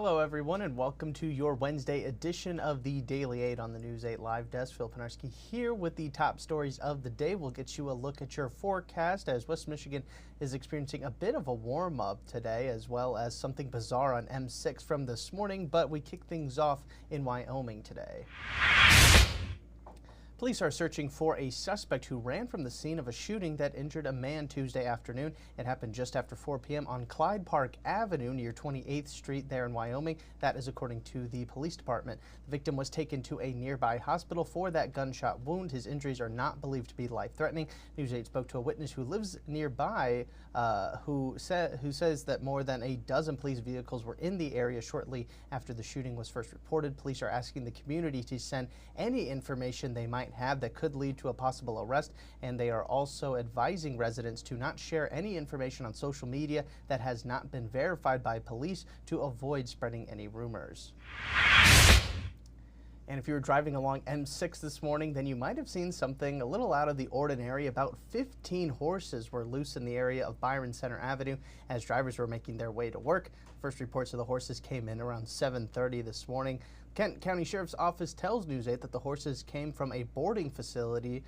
Hello everyone and welcome to your Wednesday edition of the Daily 8 on the News 8 Live Desk. Phil Penarski here with the top stories of the day. We'll get you a look at your forecast as West Michigan is experiencing a bit of a warm-up today, as well as something bizarre on M6 from this morning, but we kick things off in Wyoming today. Police are searching for a suspect who ran from the scene of a shooting that injured a man Tuesday afternoon. It happened just after 4 p.m. on Clyde Park Avenue near 28th Street there in Wyoming. That is according to the police department. The victim was taken to a nearby hospital for that gunshot wound. His injuries are not believed to be life-threatening. News 8 spoke to a witness who lives nearby who says that more than a dozen police vehicles were in the area shortly after the shooting was first reported. Police are asking the community to send any information they might have that could lead to a possible arrest, and they are also advising residents to not share any information on social media that has not been verified by police to avoid spreading any rumors. And if you were driving along M6 this morning, then you might have seen something a little out of the ordinary. About 15 horses were loose in the area of Byron Center Avenue as drivers were making their way to work. First reports of the horses came in around 7:30 this morning. Kent County Sheriff's Office tells News 8 that the horses came from a boarding facility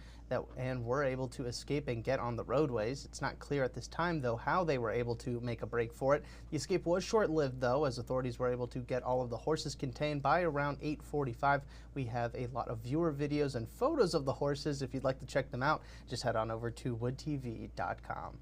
and were able to escape and get on the roadways. It's not clear at this time, though, how they were able to make a break for it. The escape was short-lived, though, as authorities were able to get all of the horses contained by around 8:45. We have a lot of viewer videos and photos of the horses. If you'd like to check them out, just head on over to woodtv.com.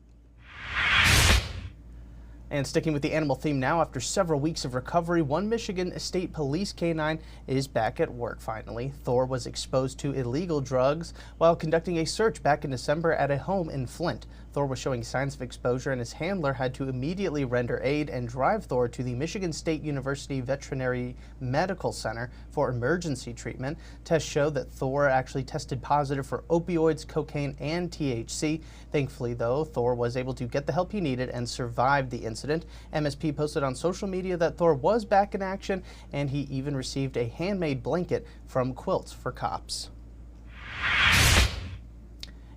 And sticking with the animal theme now, after several weeks of recovery, one Michigan State Police canine is back at work finally. Thor was exposed to illegal drugs while conducting a search back in December at a home in Flint. Thor was showing signs of exposure, and his handler had to immediately render aid and drive Thor to the Michigan State University Veterinary Medical Center for emergency treatment. Tests show that Thor actually tested positive for opioids, cocaine, and THC. Thankfully, though, Thor was able to get the help he needed and survived the incident. MSP posted on social media that Thor was back in action, and he even received a handmade blanket from Quilts for Cops.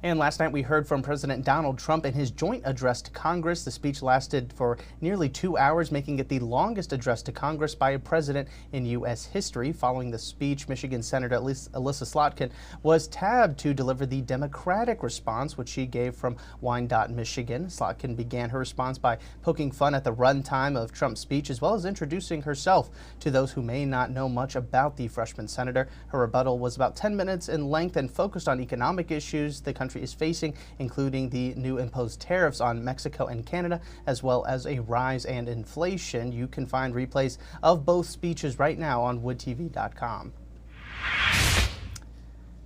And last night we heard from President Donald Trump in his joint address to Congress. The speech lasted for nearly 2 hours, making it the longest address to Congress by a president in U.S. history. Following the speech, Michigan Senator Elissa Slotkin was tabbed to deliver the Democratic response, which she gave from Wyandotte, Michigan. Slotkin began her response by poking fun at the runtime of Trump's speech, as well as introducing herself to those who may not know much about the freshman senator. Her rebuttal was about 10 minutes in length and focused on economic issues the country is facing, including the new imposed tariffs on Mexico and Canada, as well as a rise in inflation. You can find replays of both speeches right now on woodtv.com.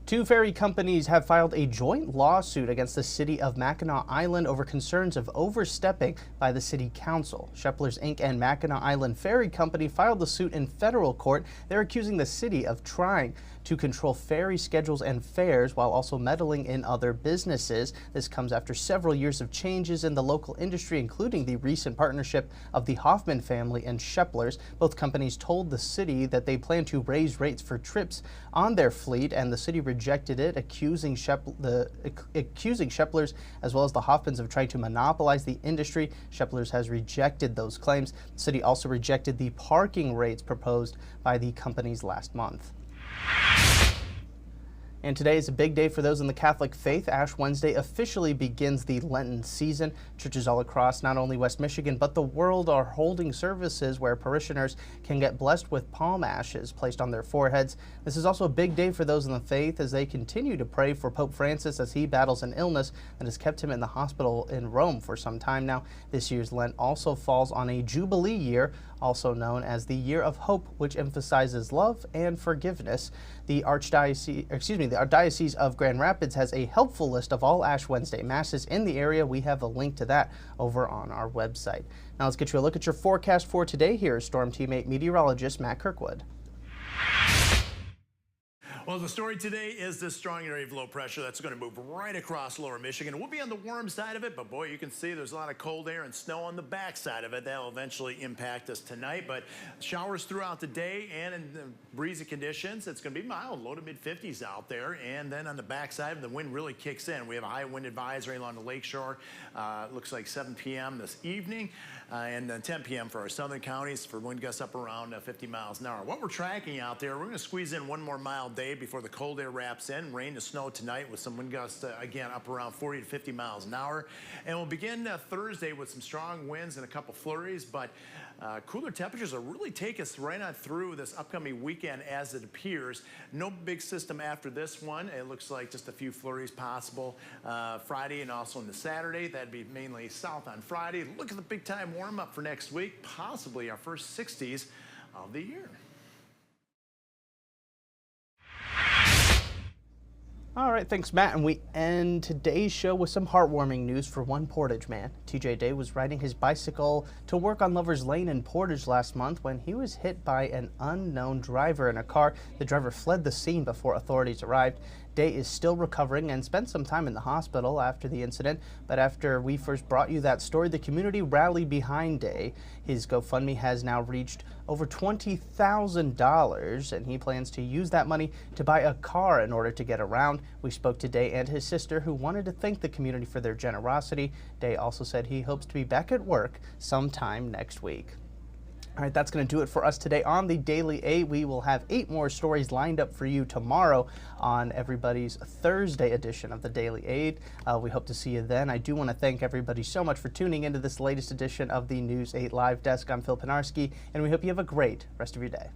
Two ferry companies have filed a joint lawsuit against the city of Mackinac Island over concerns of overstepping by the city council. Sheplers Inc. and Mackinac Island Ferry Company filed the suit in federal court. They're accusing the city of trying to control ferry schedules and fares while also meddling in other businesses. This comes after several years of changes in the local industry, including the recent partnership of the Hoffman family and Sheplers. Both companies told the city that they plan to raise rates for trips on their fleet, and the city rejected it, accusing Sheplers as well as the Hoffmans of trying to monopolize the industry. Sheplers has rejected those claims. The city also rejected the parking rates proposed by the companies last month. And today is a big day for those in the Catholic faith. Ash Wednesday officially begins the Lenten season. Churches all across not only West Michigan, but the world are holding services where parishioners can get blessed with palm ashes placed on their foreheads. This is also a big day for those in the faith as they continue to pray for Pope Francis as he battles an illness that has kept him in the hospital in Rome for some time now. This year's Lent also falls on a Jubilee year, also known as the Year of Hope, which emphasizes love and forgiveness. The Archdiocese of Grand Rapids has a helpful list of all Ash Wednesday Masses in the area. We have a link to that over on our website. Now let's get you a look at your forecast for today. Here is Storm Team 8 meteorologist Matt Kirkwood. Well, the story today is this strong area of low pressure that's going to move right across lower Michigan. We'll be on the warm side of it, but boy, you can see there's a lot of cold air and snow on the back side of it. That'll eventually impact us tonight, but showers throughout the day and in the breezy conditions. It's going to be mild, low to mid 50s out there. And then on the back side, the wind really kicks in. We have a high wind advisory along the lakeshore. Looks like 7 p.m. this evening and 10 p.m. for our southern counties for wind gusts up around 50 miles an hour. What we're tracking out there, we're going to squeeze in one more mild day before the cold air wraps in. Rain to snow tonight with some wind gusts again up around 40 to 50 miles an hour. And we'll begin Thursday with some strong winds and a couple flurries, but cooler temperatures will really take us right on through this upcoming weekend as it appears. No big system after this one. It looks like just a few flurries possible Friday and also on the Saturday. That'd be mainly south on Friday. Look at the big time warm up for next week, possibly our first 60s of the year. All right, thanks, Matt. And we end today's show with some heartwarming news for one Portage man. TJ Day was riding his bicycle to work on Lover's Lane in Portage last month when he was hit by an unknown driver in a car. The driver fled the scene before authorities arrived. Day is still recovering and spent some time in the hospital after the incident, but after we first brought you that story, the community rallied behind Day. His GoFundMe has now reached over $20,000, and he plans to use that money to buy a car in order to get around. We spoke to Day and his sister, who wanted to thank the community for their generosity. Day also said he hopes to be back at work sometime next week. All right, that's going to do it for us today on the Daily 8. We will have 8 more stories lined up for you tomorrow on everybody's Thursday edition of the Daily 8. We hope to see you then. I do want to thank everybody so much for tuning into this latest edition of the News 8 Live Desk. I'm Phil Pinarski, and we hope you have a great rest of your day.